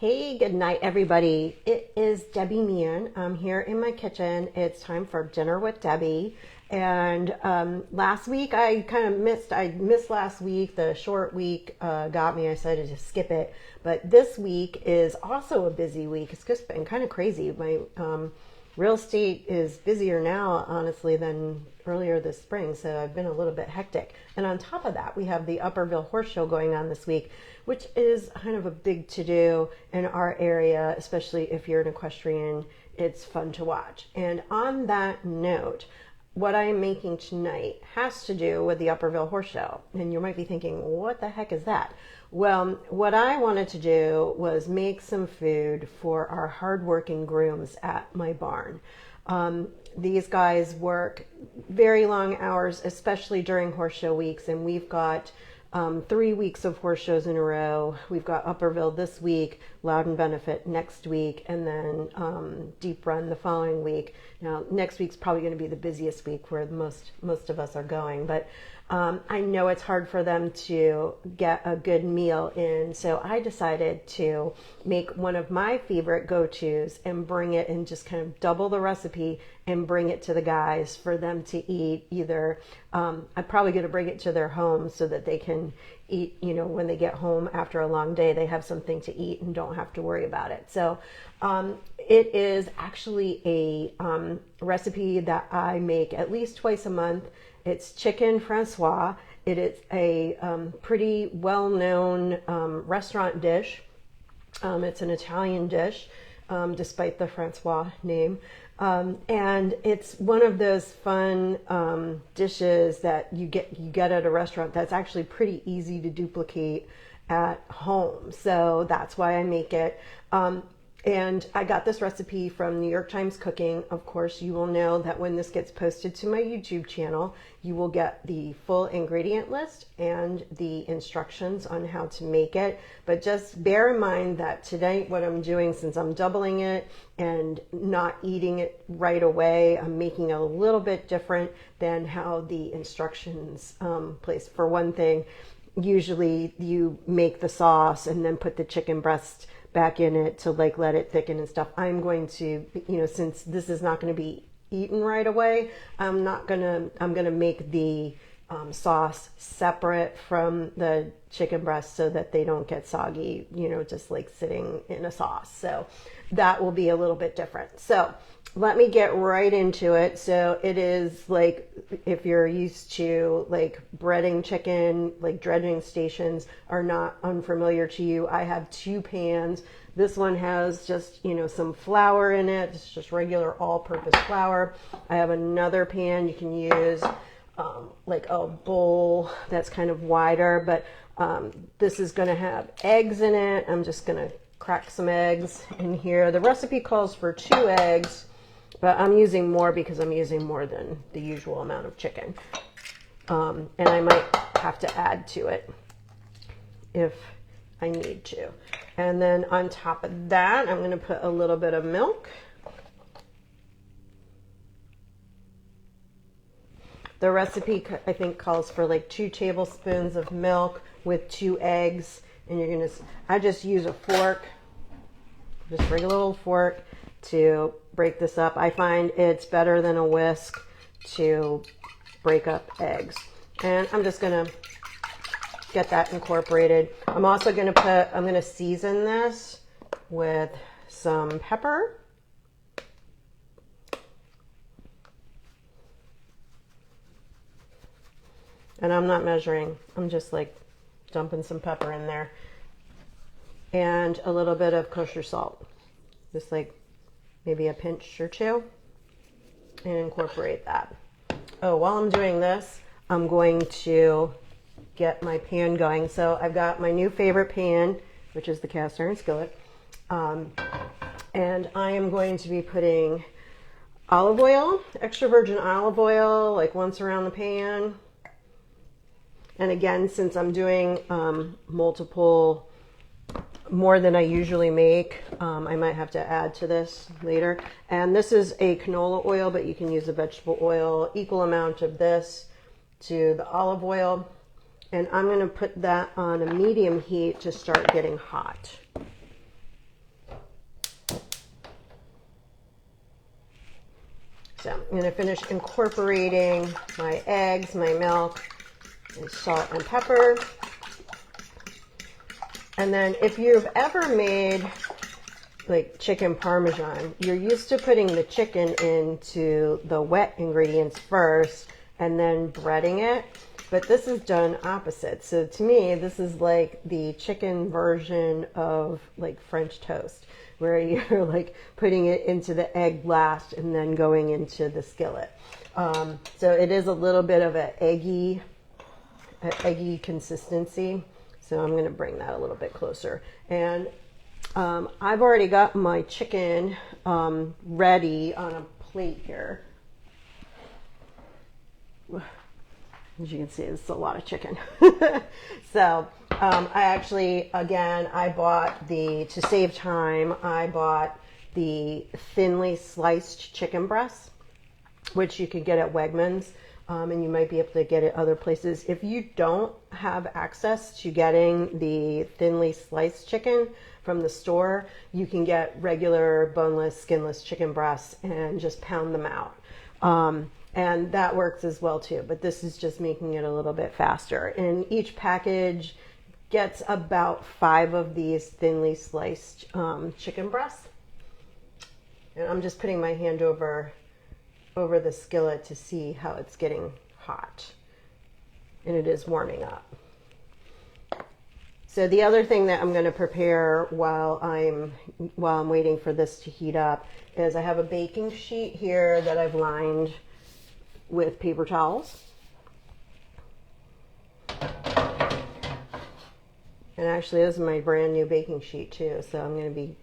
Hey, good night, everybody. It is Debbie Meighan. I'm here in my kitchen. It's time for dinner with Debbie. And last week I missed last week. The short week got me. I decided to skip it. But this week is also a busy week. It's just been kind of crazy. My real estate is busier now, honestly, than earlier this spring. So I've been a little bit hectic. And on top of that, we have the Upperville Horse Show going on this week, which is kind of a big to-do in our area, especially if you're an equestrian. It's fun to watch. And on that note, what I'm making tonight has to do with the Upperville Horse Show. And you might be thinking, what the heck is that? Well, what I wanted to do was make some food for our hardworking grooms at my barn. These guys work very long hours, especially during horse show weeks, and we've got 3 weeks of horse shows in a row. We've got Upperville this week, Loudon Benefit next week, and then Deep Run the following week. Now, next week's probably going to be the busiest week where most of us are going, but I know it's hard for them to get a good meal in, so I decided to make one of my favorite go-tos and bring it and just kind of double the recipe and bring it to the guys for them to eat. Either I'm probably going to bring it to their home so that they can eat, when they get home after a long day, they have something to eat and don't have to worry about it. So it is actually a recipe that I make at least twice a month. It's chicken Francois. It is a pretty well-known restaurant dish. It's an Italian dish, despite the Francois name. And it's one of those fun dishes that you get at a restaurant that's actually pretty easy to duplicate at home. So that's why I make it. And I got this recipe from New York Times Cooking. Of course, you will know that when this gets posted to my YouTube channel, you will get the full ingredient list and the instructions on how to make it. But just bear in mind that tonight what I'm doing, since I'm doubling it and not eating it right away, I'm making it a little bit different than how the instructions place. For one thing, usually you make the sauce and then put the chicken breast back in it to let it thicken and stuff. I'm going to, since this is not going to be eaten right away, I'm going to make the sauce separate from the chicken breast so that they don't get soggy, just like sitting in a sauce. So that will be a little bit different. So let me get right into it. So it is like, if you're used to like breading chicken, like dredging stations are not unfamiliar to you. I have 2 pans. This one has just, some flour in it. It's just regular all-purpose flour. I have another pan you can use, like a bowl that's kind of wider, but this is going to have eggs in it. I'm just going to crack some eggs in here. The recipe calls for 2 eggs. But I'm using more because I'm using more than the usual amount of chicken. And I might have to add to it if I need to. And then on top of that, I'm going to put a little bit of milk. The recipe, I think, calls for like 2 tablespoons of milk with 2 eggs. And you're going to, I just use a fork, just regular old fork, to break this up. I find it's better than a whisk to break up eggs. And I'm just going to get that incorporated. I'm also going to season this with some pepper. And I'm not measuring. I'm just like dumping some pepper in there. And a little bit of kosher salt. Just like maybe a pinch or 2, and incorporate that. Oh, while I'm doing this, I'm going to get my pan going. So I've got my new favorite pan, which is the cast iron skillet. And I am going to be putting olive oil, extra virgin olive oil, like once around the pan. And again, since I'm doing more than I usually make, I might have to add to this later. And this is a canola oil, but you can use a vegetable oil, equal amount of this to the olive oil. And I'm going to put that on a medium heat to start getting hot. So I'm going to finish incorporating my eggs, my milk, and salt and pepper. And then if you've ever made like chicken parmesan, you're used to putting the chicken into the wet ingredients first and then breading it. But this is done opposite. So to me, this is like the chicken version of like French toast, where you're like putting it into the egg last and then going into the skillet. So it is a little bit of an eggy consistency. So I'm going to bring that a little bit closer. And I've already got my chicken ready on a plate here. As you can see, it's a lot of chicken. So I actually, again, to save time, I bought the thinly sliced chicken breasts, which you can get at Wegmans, and you might be able to get it other places. If you don't have access to getting the thinly sliced chicken from the store, you can get regular boneless, skinless chicken breasts and just pound them out. And that works as well too, but this is just making it a little bit faster. And each package gets about 5 of these thinly sliced chicken breasts. And I'm just putting my hand over the skillet to see how it's getting hot. And it is warming up. So the other thing that I'm going to prepare while I'm waiting for this to heat up is I have a baking sheet here that I've lined with paper towels. And actually this is my brand new baking sheet too, so I'm going to be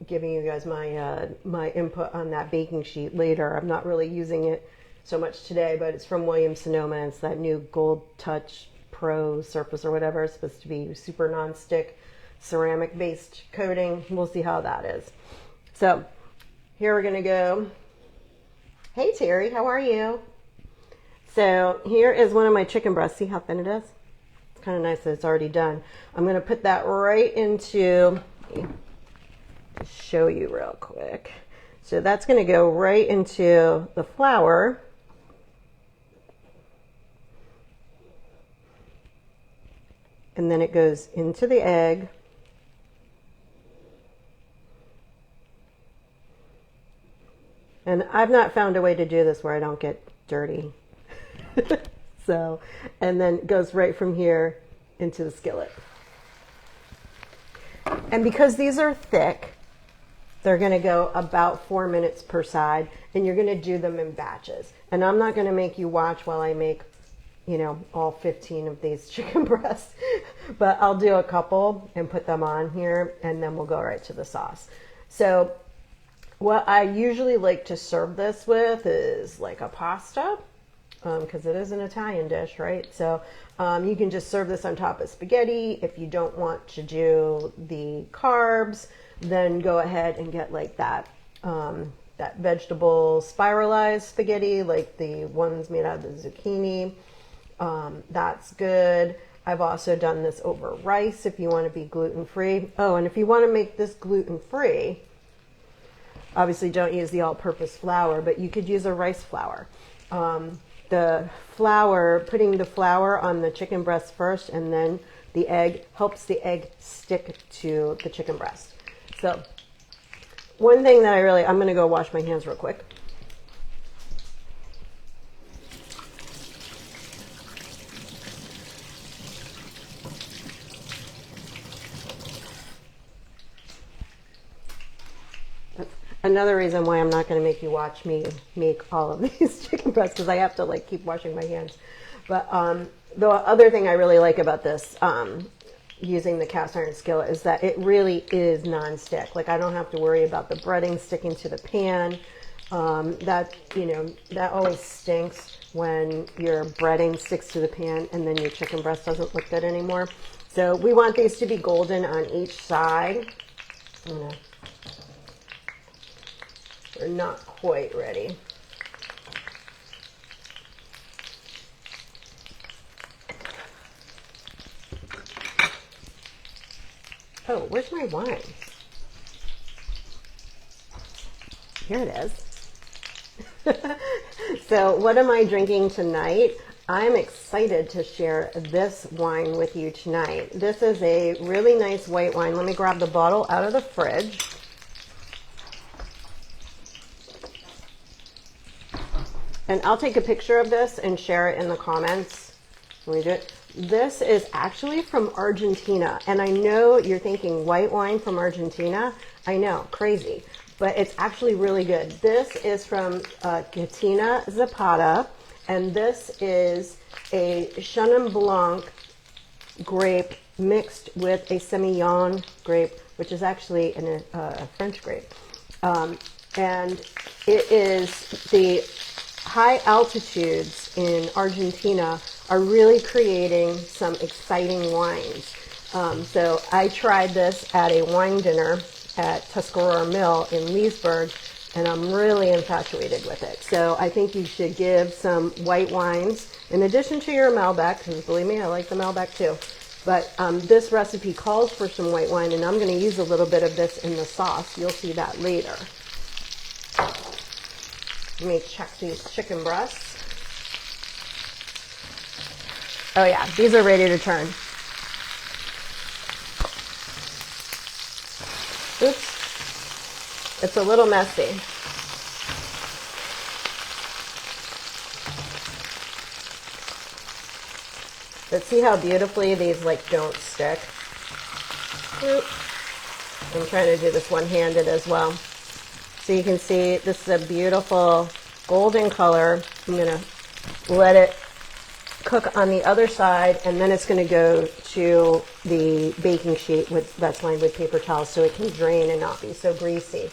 giving you guys my input on that baking sheet later. I'm not really using it so much today, but it's from Williams-Sonoma. It's that new Gold Touch Pro surface or whatever. It's supposed to be super non-stick ceramic based coating. We'll see how that is. So here we're going to go. Hey Terry, how are you? So here is one of my chicken breasts. See how thin it is? It's kind of nice that it's already done. I'm going to put that right into, show you real quick. So that's going to go right into the flour. And then it goes into the egg. And I've not found a way to do this where I don't get dirty. So, and then it goes right from here into the skillet. And because these are thick, they're going to go about 4 minutes per side, and you're going to do them in batches. And I'm not going to make you watch while I make, all 15 of these chicken breasts, but I'll do a couple and put them on here, and then we'll go right to the sauce. So what I usually like to serve this with is like a pasta, because it is an Italian dish, right? So you can just serve this on top of spaghetti. If you don't want to do the carbs, then go ahead and get like that that vegetable spiralized spaghetti, like the ones made out of the zucchini. That's good. I've also done this over rice if you want to be gluten-free. Oh, and if you want to make this gluten-free, obviously don't use the all-purpose flour, but you could use a rice flour. The flour, putting the flour on the chicken breast first and then the egg helps the egg stick to the chicken breast. So one thing that I'm going to go wash my hands real quick. Another reason why I'm not going to make you watch me make all of these chicken breasts, because I have to like keep washing my hands. But the other thing I really like about this, using the cast iron skillet, is that it really is non-stick. Like I don't have to worry about the breading sticking to the pan. That always stinks when your breading sticks to the pan and then your chicken breast doesn't look good anymore. So we want these to be golden on each side. They're not quite ready. Oh, where's my wine? Here it is. So what am I drinking tonight? I'm excited to share this wine with you tonight. This is a really nice white wine. Let me grab the bottle out of the fridge. And I'll take a picture of this and share it in the comments when we do it. This is actually from Argentina. And I know you're thinking white wine from Argentina. I know, crazy. But it's actually really good. This is from Catina Zapata. And this is a Chenin Blanc grape mixed with a Semillon grape, which is actually a French grape. And it is the high altitudes in Argentina are really creating some exciting wines. So I tried this at a wine dinner at Tuscarora Mill in Leesburg, and I'm really infatuated with it. So I think you should give some white wines, in addition to your Malbec, because believe me, I like the Malbec too. But this recipe calls for some white wine, and I'm going to use a little bit of this in the sauce. You'll see that later. Let me check these chicken breasts. Oh yeah, these are ready to turn. Oops, it's a little messy. But see how beautifully these like don't stick? Oops. I'm trying to do this one-handed as well. So you can see this is a beautiful golden color. I'm going to let it cook on the other side, and then it's going to go to the baking sheet that's lined with paper towels so it can drain and not be so greasy.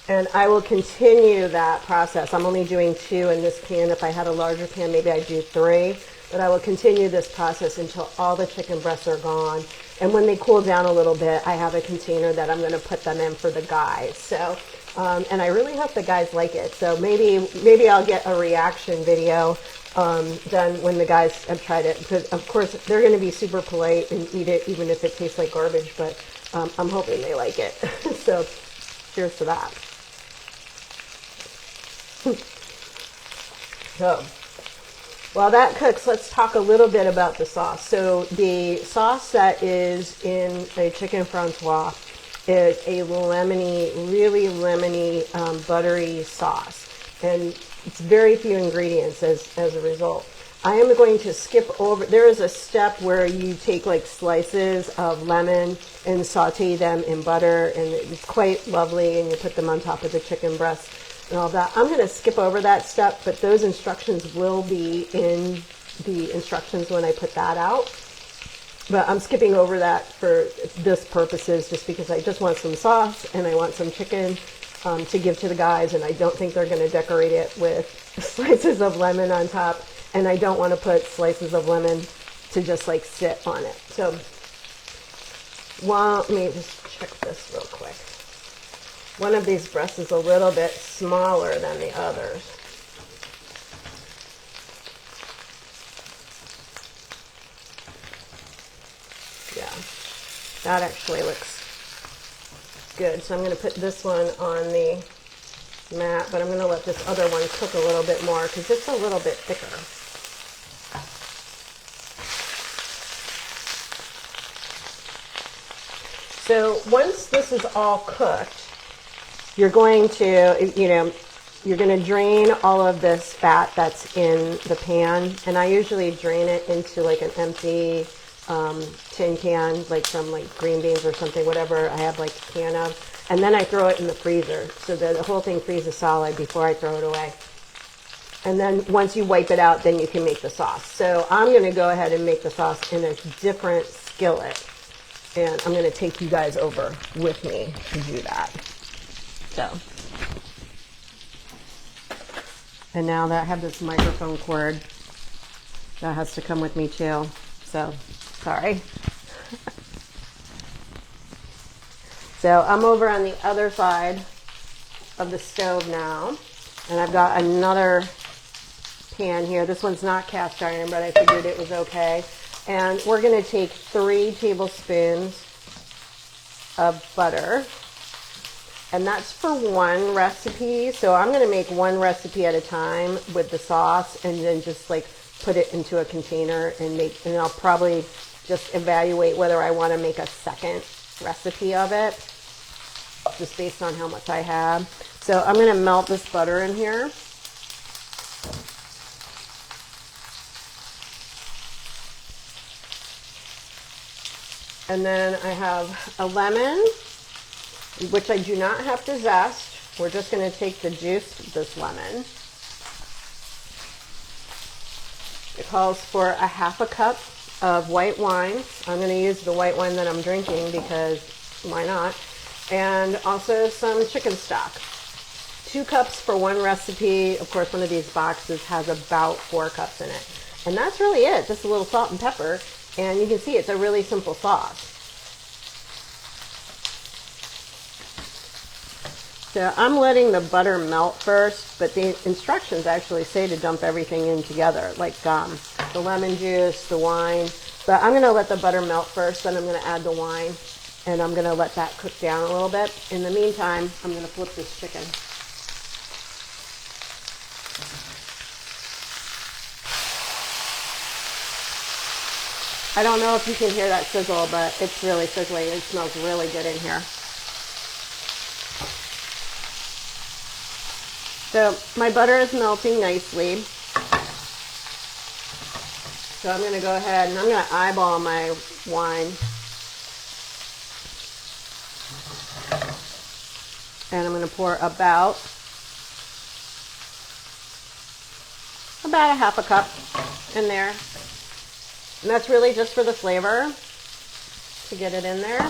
And I will continue that process. I'm only doing 2 in this pan. If I had a larger pan, maybe I'd do 3. But I will continue this process until all the chicken breasts are gone. And when they cool down a little bit, I have a container that I'm going to put them in for the guys. So, and I really hope the guys like it. So maybe I'll get a reaction video done when the guys have tried it. Because of course they're going to be super polite and eat it even if it tastes like garbage. But I'm hoping they like it. So cheers to that. So while that cooks, let's talk a little bit about the sauce. So the sauce that is in a chicken francois is a lemony, really lemony, buttery sauce. And it's very few ingredients as a result. I am going to skip over, there is a step where you take like slices of lemon and saute them in butter, and it's quite lovely, and you put them on top of the chicken breast and all that. I'm going to skip over that step, but those instructions will be in the instructions when I put that out. But I'm skipping over that for this purposes, just because I just want some sauce and I want some chicken to give to the guys, and I don't think they're going to decorate it with slices of lemon on top, and I don't want to put slices of lemon to just like sit on it. So let me just check this real quick. One of these breasts is a little bit smaller than the others. Yeah, that actually looks good. So I'm going to put this one on the mat, but I'm going to let this other one cook a little bit more because it's a little bit thicker. So once this is all cooked, you're going to, you're going to drain all of this fat that's in the pan, and I usually drain it into like an empty tin can, like from like green beans or something, whatever I have like a can of, and then I throw it in the freezer so that the whole thing freezes solid before I throw it away. And then once you wipe it out, then you can make the sauce. So I'm going to go ahead and make the sauce in a different skillet, and I'm going to take you guys over with me to do that. So, and now that I have this microphone cord, that has to come with me too. So, sorry. So I'm over on the other side of the stove now, and I've got another pan here. This one's not cast iron, but I figured it was okay. And we're going to take 3 tablespoons of butter. And that's for one recipe. So I'm going to make one recipe at a time with the sauce and then just like put it into a container and and I'll probably just evaluate whether I want to make a second recipe of it, just based on how much I have. So I'm going to melt this butter in here. And then I have a lemon, which I do not have to zest. We're just going to take the juice of this lemon. It calls for a half a cup of white wine. I'm going to use the white wine that I'm drinking because why not? And also some chicken stock. 2 cups for one recipe. Of course, one of these boxes has about 4 cups in it. And that's really it. Just a little salt and pepper. And you can see it's a really simple sauce. So I'm letting the butter melt first, but the instructions actually say to dump everything in together, like the lemon juice, the wine. But I'm going to let the butter melt first, then I'm going to add the wine, and I'm going to let that cook down a little bit. In the meantime, I'm going to flip this chicken. I don't know if you can hear that sizzle, but it's really sizzling. It smells really good in here. So my butter is melting nicely. So I'm going to go ahead and I'm going to eyeball my wine. And I'm going to pour about a half a cup in there. And that's really just for the flavor, to get it in there.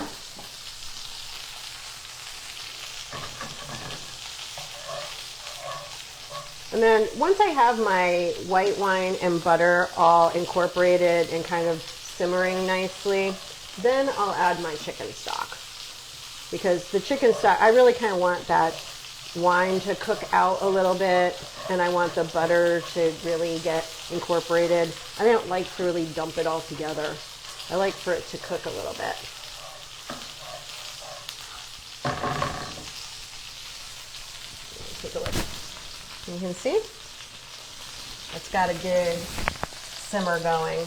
And then once I have my white wine and butter all incorporated and kind of simmering nicely, then I'll add my chicken stock. Because the chicken stock, I really kind of want that wine to cook out a little bit, and I want the butter to really get incorporated. I don't like to really dump it all together. I like for it to cook a little bit. Take a look. You can see it's got a good simmer going.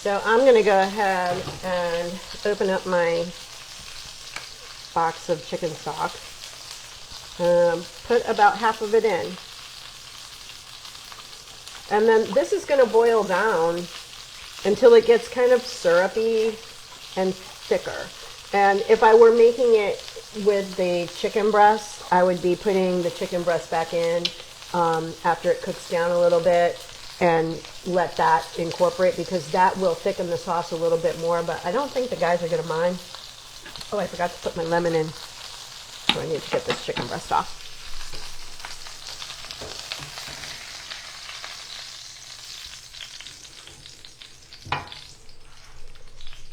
So I'm going to go ahead and open up my box of chicken stock. Put about half of it in. And then this is going to boil down until it gets kind of syrupy and thicker. And if I were making it with the chicken breast, I would be putting the chicken breast back in after it cooks down a little bit and let that incorporate, because that will thicken the sauce a little bit more. But I don't think the guys are going to mind. Oh, I forgot to put my lemon in. So I need to get this chicken breast off.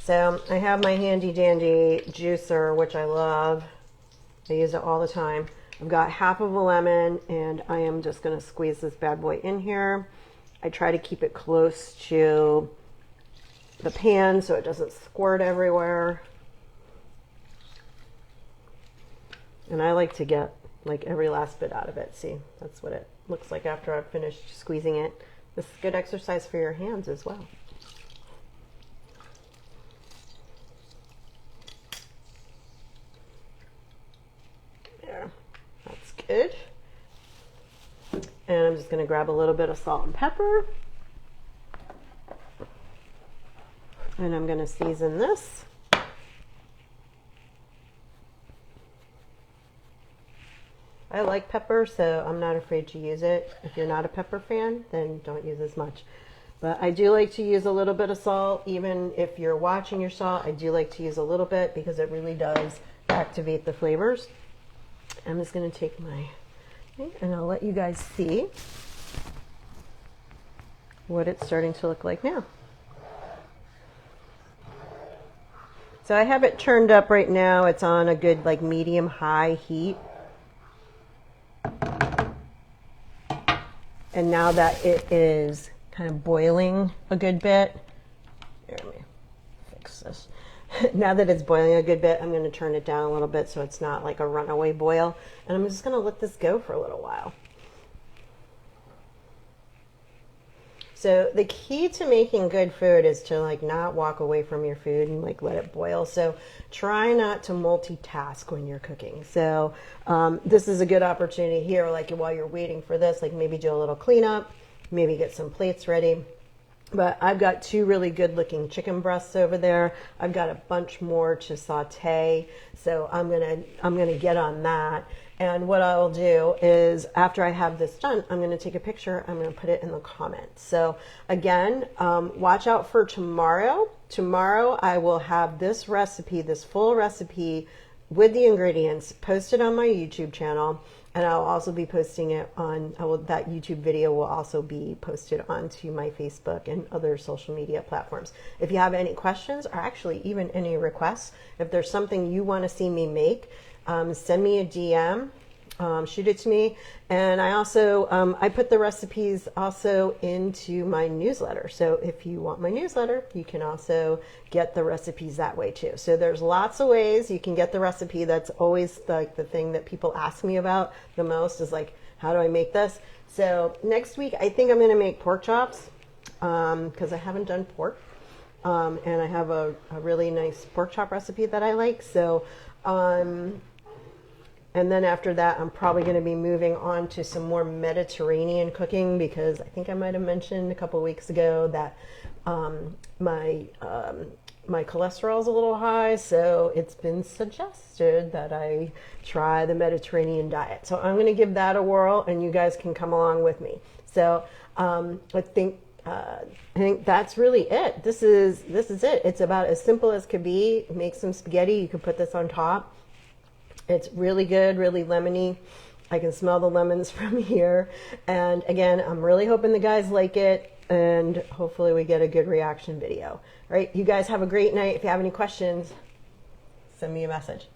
So I have my handy dandy juicer, which I love. I use it all the time. I've got half of a lemon, and I am just going to squeeze this bad boy in here. I try to keep it close to the pan so it doesn't squirt everywhere. And I like to get like every last bit out of it. See, that's what it looks like after I've finished squeezing it. This is good exercise for your hands as well. There, that's good. And I'm just going to grab a little bit of salt and pepper. And I'm going to season this. I like pepper, so I'm not afraid to use it. If you're not a pepper fan, then don't use as much. But I do like to use a little bit of salt. Even if you're watching your salt, I do like to use a little bit because it really does activate the flavors. I'm just going to take my, and I'll let you guys see what it's starting to look like now. So I have it turned up right now. It's on a good like medium high heat. And now that it is kind of boiling a good bit, here, let me fix fix this. Now that it's boiling a good bit, I'm going to turn it down a little bit so it's not like a runaway boil. And I'm just going to let this go for a little while. So the key to making good food is to like not walk away from your food and like let it boil. So try not to multitask when you're cooking. So this is a good opportunity here, like while you're waiting for this, like maybe do a little cleanup, maybe get some plates ready. But I've got 2 really good looking chicken breasts over there. I've got a bunch more to saute. So I'm gonna get on that. And what I'll do is after I have this done, I'm going to take a picture. I'm going to put it in the comments. So again, watch out for tomorrow. Tomorrow I will have this recipe, this full recipe with the ingredients posted on my YouTube channel. And I'll also be posting it on, that YouTube video will also be posted onto my Facebook and other social media platforms. If you have any questions or actually even any requests, if there's something you want to see me make, send me a DM, shoot it to me. And I also, I put the recipes also into my newsletter. So if you want my newsletter, you can also get the recipes that way too. So there's lots of ways you can get the recipe. That's always like the thing that people ask me about the most is like, how do I make this? So next week, I think I'm going to make pork chops, because I haven't done pork. And I have a really nice pork chop recipe that I like. So, and then after that, I'm probably going to be moving on to some more Mediterranean cooking, because I think I might have mentioned a couple of weeks ago that my cholesterol is a little high, so it's been suggested that I try the Mediterranean diet. So I'm going to give that a whirl, and you guys can come along with me. So I think that's really it. This is it. It's about as simple as could be. Make some spaghetti. You can put this on top. It's really good, really lemony. I can smell the lemons from here. And again, I'm really hoping the guys like it, and hopefully we get a good reaction video. All right, you guys have a great night. If you have any questions, send me a message.